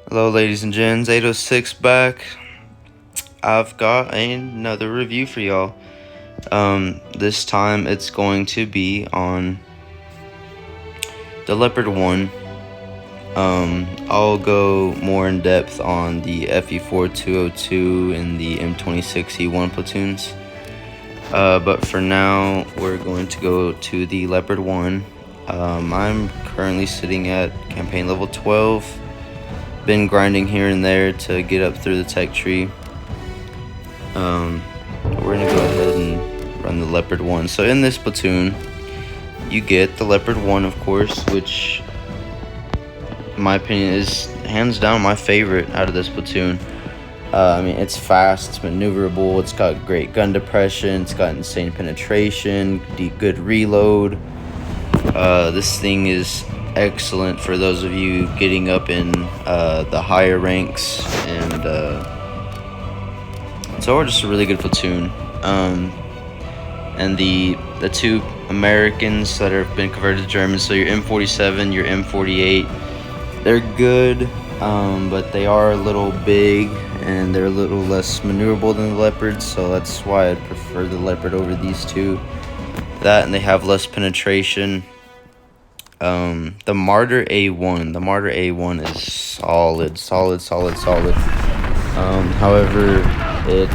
Hello, ladies and gents. 806 back. I've got another review for y'all. This time it's going to be on the Leopard 1. I'll go more in depth on the FE4202 and the M26E1 platoons. But for now, we're going to go to the Leopard 1. I'm currently sitting at campaign level 12. Been grinding here and there to get up through the tech tree. We're gonna go ahead and run the Leopard 1. So in this platoon, you get the Leopard 1, of course, which in my opinion is hands down my favorite out of this platoon. I mean, it's fast, it's maneuverable, it's got great gun depression, it's got insane penetration, good reload. This thing is excellent for those of you getting up in the higher ranks, and it's overall just a really good platoon. And the two Americans that have been converted to German, so your M47, your M48, they're good, but they are a little big and they're a little less maneuverable than the Leopard, so that's why I prefer the Leopard over these two. That, and they have less penetration. The Martyr A1 is solid. However, it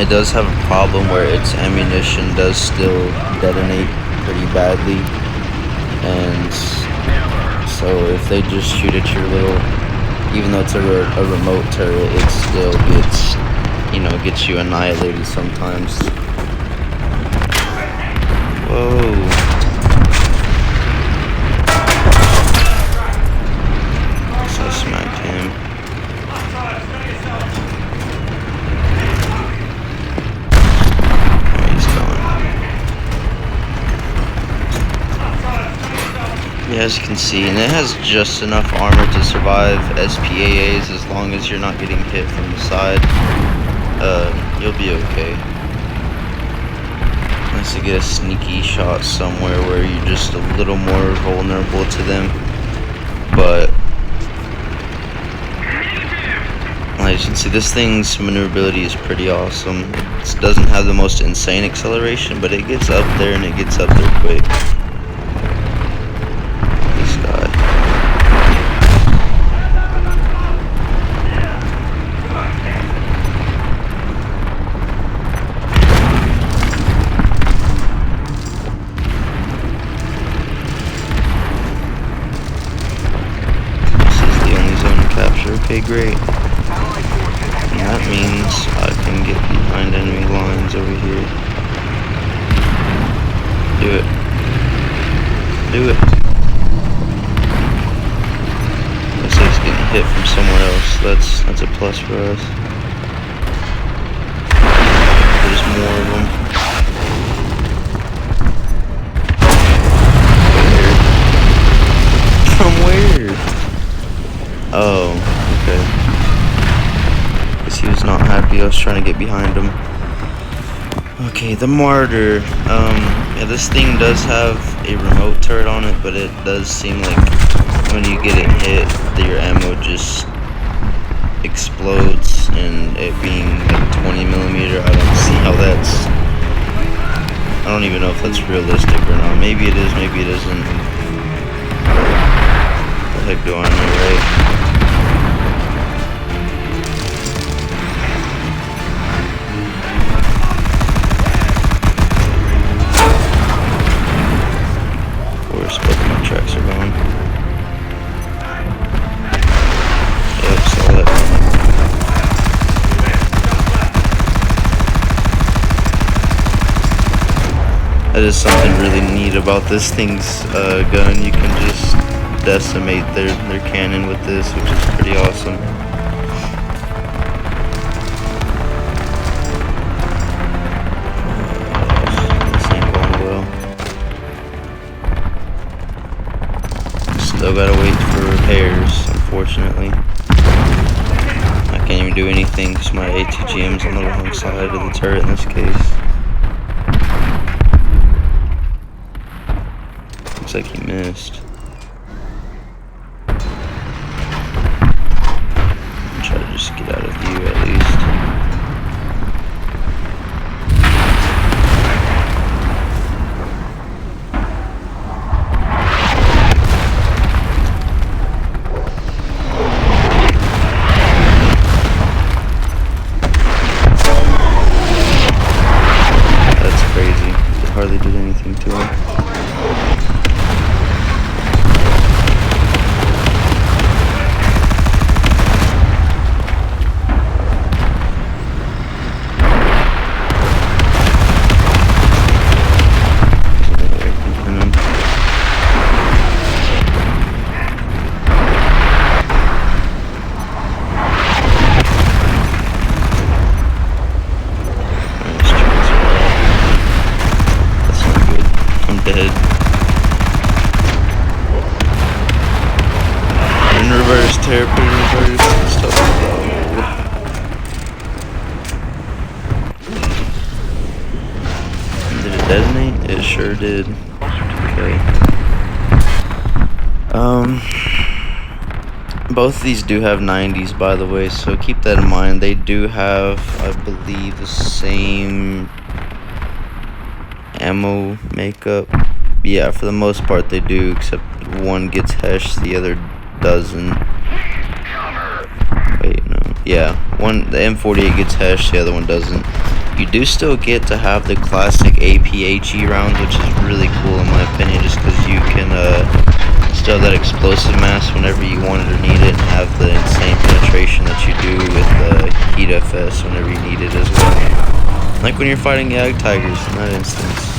does have a problem where its ammunition does still detonate pretty badly, and so if they just shoot at your little, even though it's a remote turret, it still gets you annihilated sometimes. Whoa. Smacked him. There he's going. Yeah, as you can see, and it has just enough armor to survive SPAAs as long as you're not getting hit from the side. You'll be okay. Unless you get a sneaky shot somewhere where you're just a little more vulnerable to them. But as you can see, this thing's maneuverability is pretty awesome. It doesn't have the most insane acceleration, but it gets up there and it gets up there quick. This guy. This is the only zone to capture. Okay, great. That means I can get behind enemy lines over here. Do it. Do it. Looks like it's getting hit from somewhere else. That's a plus for us. There's more of them. From where? Oh, okay. He was not happy I was trying to get behind him. Okay, the Martyr. Yeah, this thing does have a remote turret on it, but it does seem like when you get it hit, your ammo just explodes, and it being like 20mm, I don't see how that's... I don't even know if that's realistic or not. Maybe it is, maybe it isn't. What the heck do I know, right? Tracks are going. Yep, saw that. That is something really neat about this thing's gun. You can just decimate their cannon with this, which is pretty awesome. Still gotta wait for repairs, unfortunately. I can't even do anything because my ATGM's on the wrong side of the turret in this case. Looks like he missed. hairpin reverse and stuff like that. Did it detonate? It sure did. Okay. Both of these do have 90s, by the way, so keep that in mind. They do have, I believe, the same ammo makeup. Yeah, for the most part they do, except one gets hesh, the other doesn't. Wait, no. Yeah, the M48 gets hesh, the other one doesn't. You do still get to have the classic APHE rounds, which is really cool in my opinion, just because you can still have that explosive mass whenever you want it or need it, and have the insane penetration that you do with the Heat FS whenever you need it as well. Like when you're fighting Yag Tigers in that instance.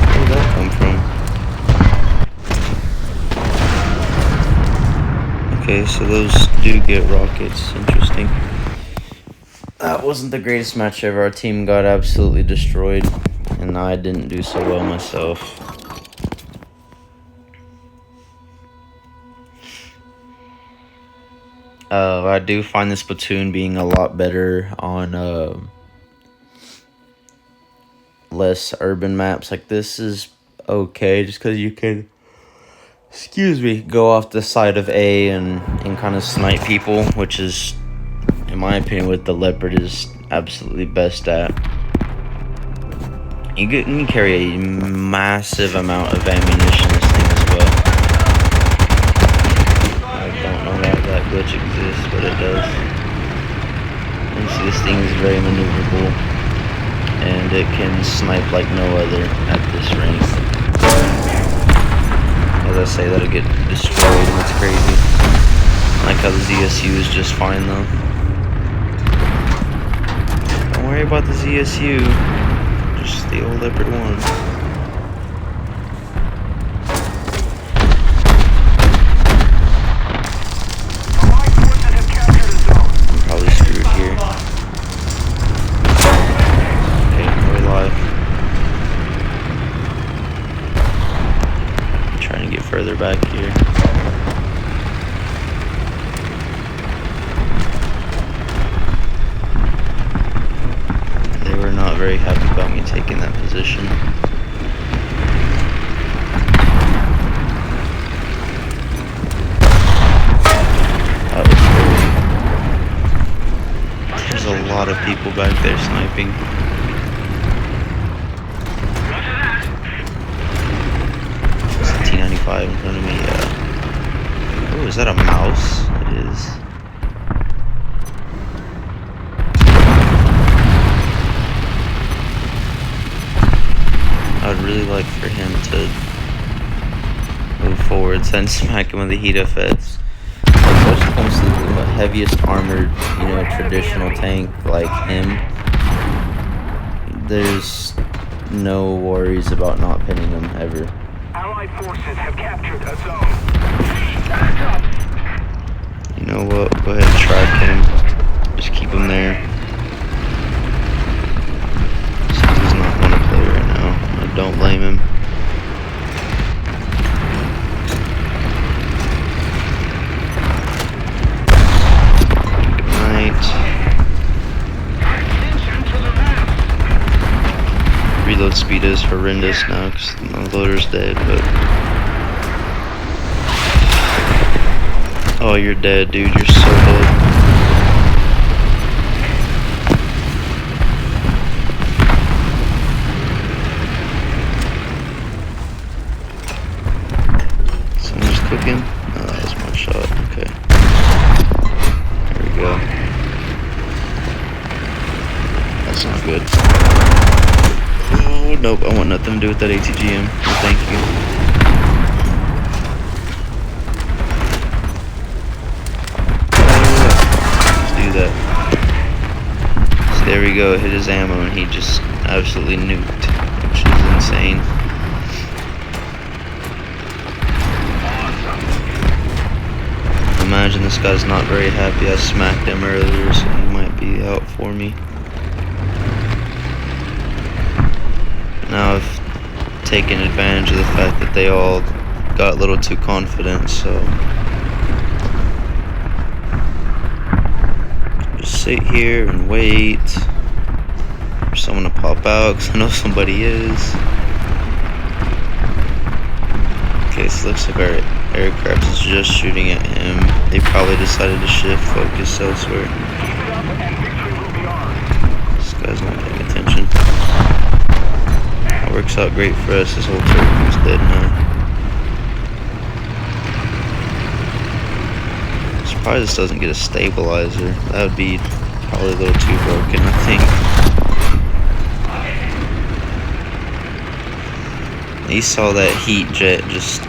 Where did that come from? Okay, so those do get rockets. Interesting. That wasn't the greatest match ever. Our team got absolutely destroyed, and I didn't do so well myself. I do find this platoon being a lot better on less urban maps. Like, this is okay, just because you can, go off the side of A and kind of snipe people, which is, in my opinion, what the leopard is absolutely best at. You can carry a massive amount of ammunition in this thing as well. I don't know why that glitch exists, but it does. You see, this thing is very maneuverable, and it can snipe like no other at this range. As I say, that'll get destroyed, and it's crazy. I like how the ZSU is just fine though. Don't worry about the ZSU, just the old Leopard 1. I'm probably screwed here. Okay, we're alive. I'm trying to get further back here. Not very happy about me taking that position. That was crazy. There's a lot of people back there sniping. It's a T95 in front of me, yeah. Oh, is that a mouse? It is. I'd really like for him to move forwards and smack him with the Heat FS. Especially when it comes to the heaviest armored, traditional tank like him, there's no worries about not pinning him ever. Allied forces have captured a zone. You know what? Go ahead and track him. Just keep him there. He does not want to play right now. Don't blame him. Good night. Reload speed is horrendous now because my loader's dead, but... Oh, you're dead, dude. You're so dead. Cooking? Oh, that was my shot. Okay. There we go. That's not good. Oh, nope. I want nothing to do with that ATGM. No, thank you. Let's do that. So there we go. Hit his ammo and he just absolutely nuked, which is insane. Imagine this guy's not very happy. I smacked him earlier, so he might be out for me. Now, if taking advantage of the fact that they all got a little too confident, so just sit here and wait for someone to pop out, because I know somebody is. Okay, so looks like our aircraft is just shooting at him. They probably decided to shift focus elsewhere. This guy's not paying attention. That works out great for us. This whole turret's dead now. Surprised this doesn't get a stabilizer. That would be probably a little too broken, I think. You saw that heat jet just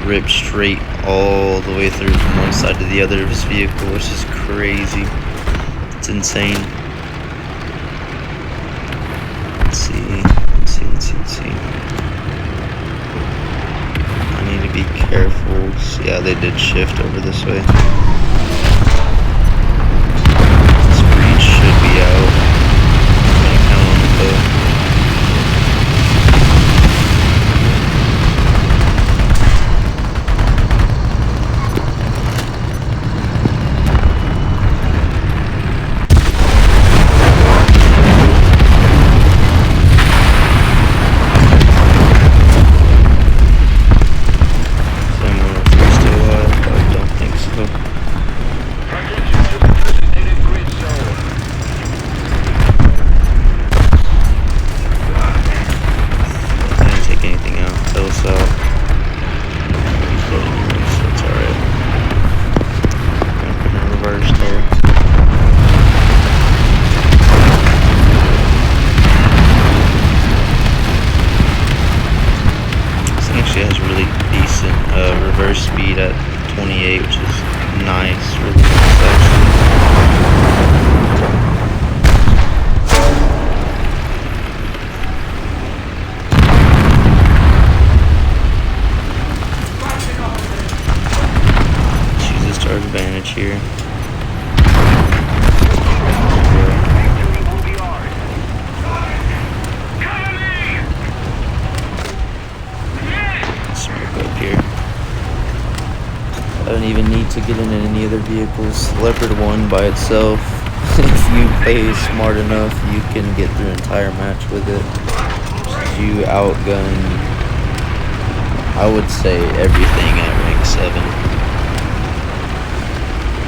rip straight all the way through from one side to the other of his vehicle, which is crazy. It's insane. Let's see. I need to be careful. Yeah, they did shift over this way. This breach should be out. I'm gonna count on it though. Has really decent reverse speed at 28, which is nice, really nice actually. Let's use this to our advantage here. I don't even need to get in any other vehicles. Leopard 1 by itself, if you play smart enough, you can get through an entire match with it. You outgun, I would say, everything at rank 7.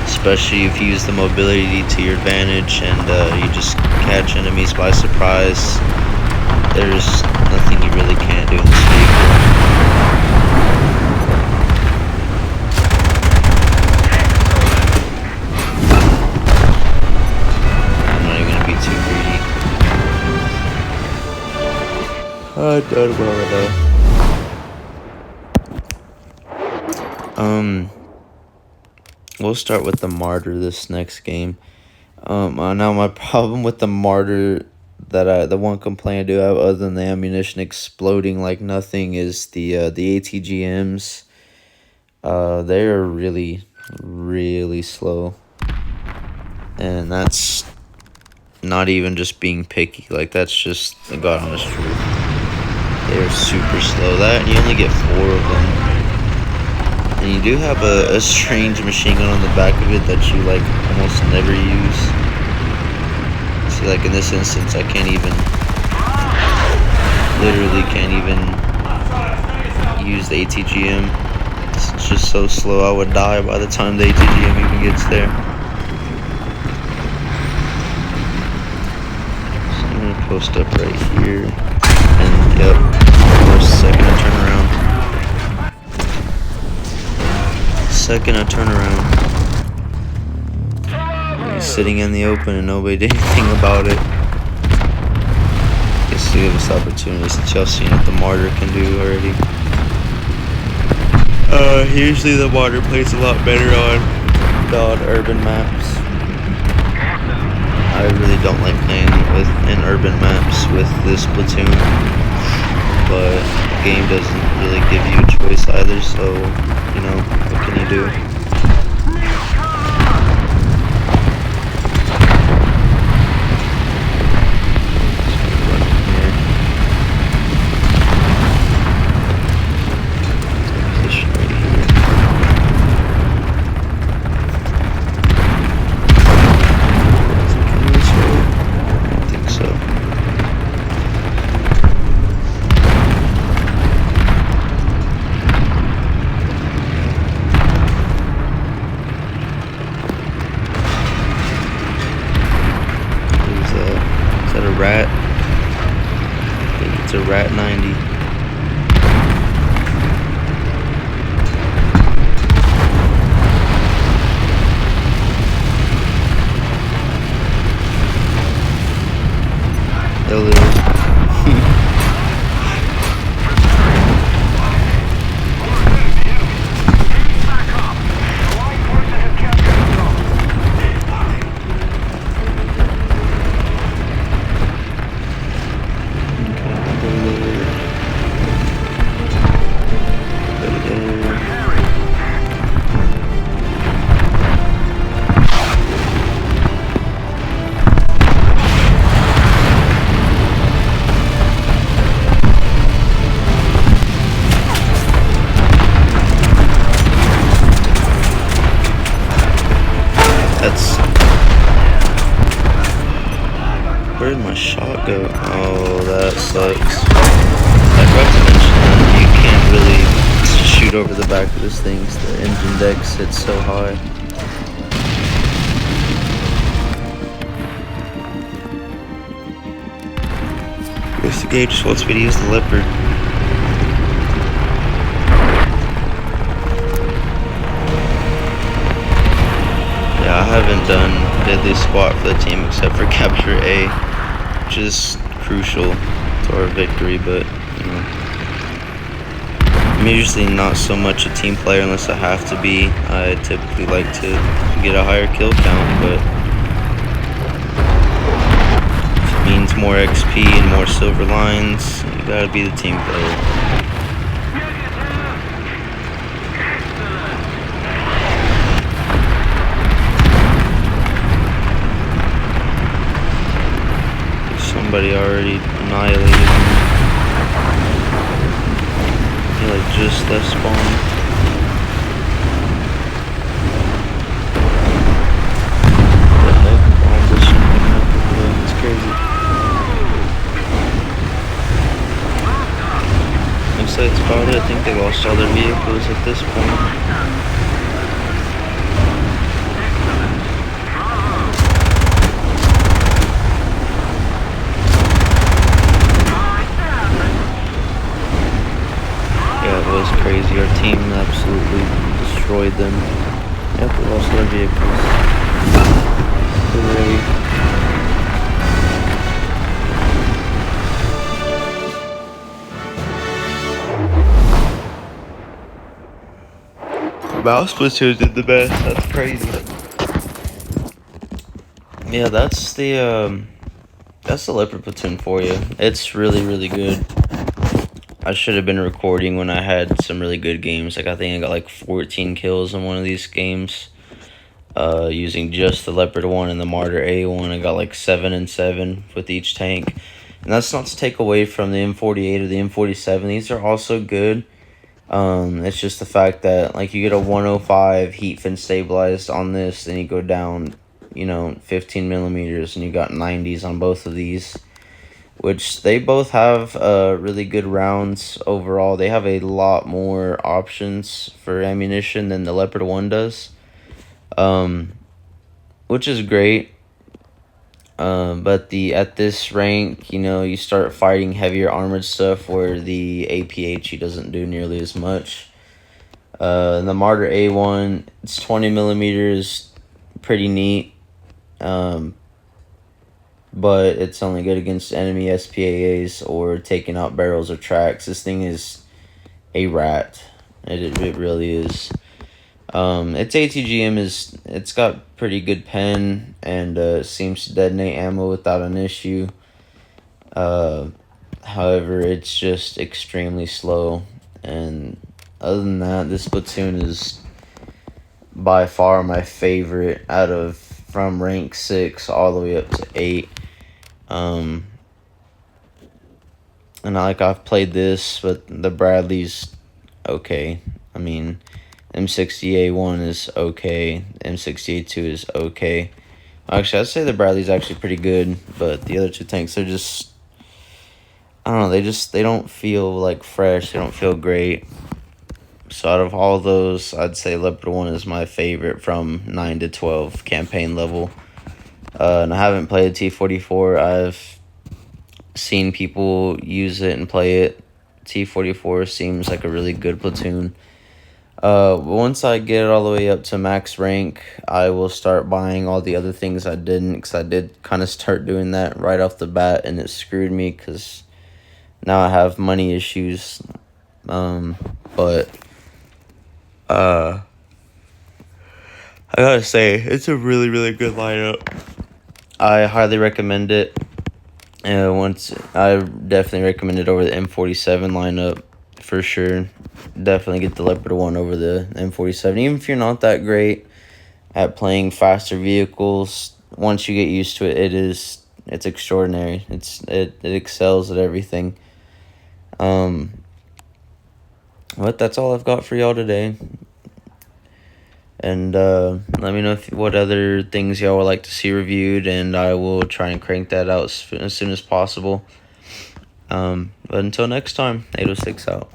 Especially if you use the mobility to your advantage and you just catch enemies by surprise. There's nothing you really can't do in this vehicle. I done well enough. We'll start with the Martyr this next game. Now my problem with the Martyr, the one complaint I do have other than the ammunition exploding like nothing, is the ATGMs. They are really slow, and that's not even just being picky. Like, that's just the God honest truth. They're super slow. That, and you only get 4 of them. And you do have a strange machine gun on the back of it that you, like, almost never use. See, like, in this instance, I can't even, literally can't even use the ATGM. It's just so slow, I would die by the time the ATGM even gets there. So I'm gonna post up right here. And, yep, first second I turn around. Second I turn around. He's sitting in the open and nobody did anything about it. Guess to give us opportunity, since y'all seen what the Martyr can do already. Usually the Martyr plays a lot better on urban maps. I really don't like playing in urban maps with this platoon, but the game doesn't really give you a choice either, so, you know, what can you do? a rat 90. Hello. Where did my shot go? Oh, that sucks. I forgot to mention that you can't really shoot over the back of this thing 'cause the engine deck sits so high. I guess the game just wants me to use the leopard. Yeah, I haven't done deadly squat for the team except for capture A, which is crucial to our victory, but you know, I'm usually not so much a team player unless I have to be. I typically like to get a higher kill count, but if it means more XP and more silver lines, you gotta be the team player. Somebody already annihilated him. He like just left spawn. What the heck? Bomb position coming up over there. It's crazy. Looks like that's about it. I think they lost all their vehicles at this point. Was crazy. Our team absolutely destroyed them. Yep, we lost their vehicles. Hooray. Mouse platoon did the best. That's crazy. Yeah, that's the leopard platoon for you. It's really, really good. I should have been recording when I had some really good games. Like I think I got like 14 kills in one of these games. Using just the Leopard 1 and the Martyr A1. I got like 7 and 7 with each tank. And that's not to take away from the M48 or the M47. These are also good. It's just the fact that like you get a 105 heat fin stabilized on this, then you go down, 15 millimeters, and you got 90s on both of these. Which they both have really good rounds overall. They have a lot more options for ammunition than the Leopard 1 does, which is great. But at this rank, you start fighting heavier armored stuff where the APHE doesn't do nearly as much. The Martyr A1, it's 20 millimeters, pretty neat. But it's only good against enemy SPAAs or taking out barrels or tracks. This thing is a rat. It really is. Its ATGM it's got pretty good pen and seems to detonate ammo without an issue. However, it's just extremely slow. And other than that, this platoon is by far my favorite from rank 6 all the way up to 8. And I've played this, but the Bradley's okay. I mean, M60A1 is okay. M60A2 is okay. Actually, I'd say the Bradley's actually pretty good, but the other two tanks are just, I don't know, they don't feel like fresh. They don't feel great. So out of all those, I'd say Leopard 1 is my favorite from 9 to 12 campaign level. And I haven't played T-44. I've seen people use it and play it. T-44 seems like a really good platoon. Once I get it all the way up to max rank, I will start buying all the other things I didn't, because I did kind of start doing that right off the bat, and it screwed me because now I have money issues. But I gotta say, it's a really, really good lineup. I highly recommend it. I definitely recommend it over the M47 lineup for sure. Definitely get the Leopard 1 over the M47. Even if you're not that great at playing faster vehicles, once you get used to it, it's extraordinary. It excels at everything. But that's all I've got for y'all today. And let me know what other things y'all would like to see reviewed, and I will try and crank that out as soon as possible. But until next time, 806 out.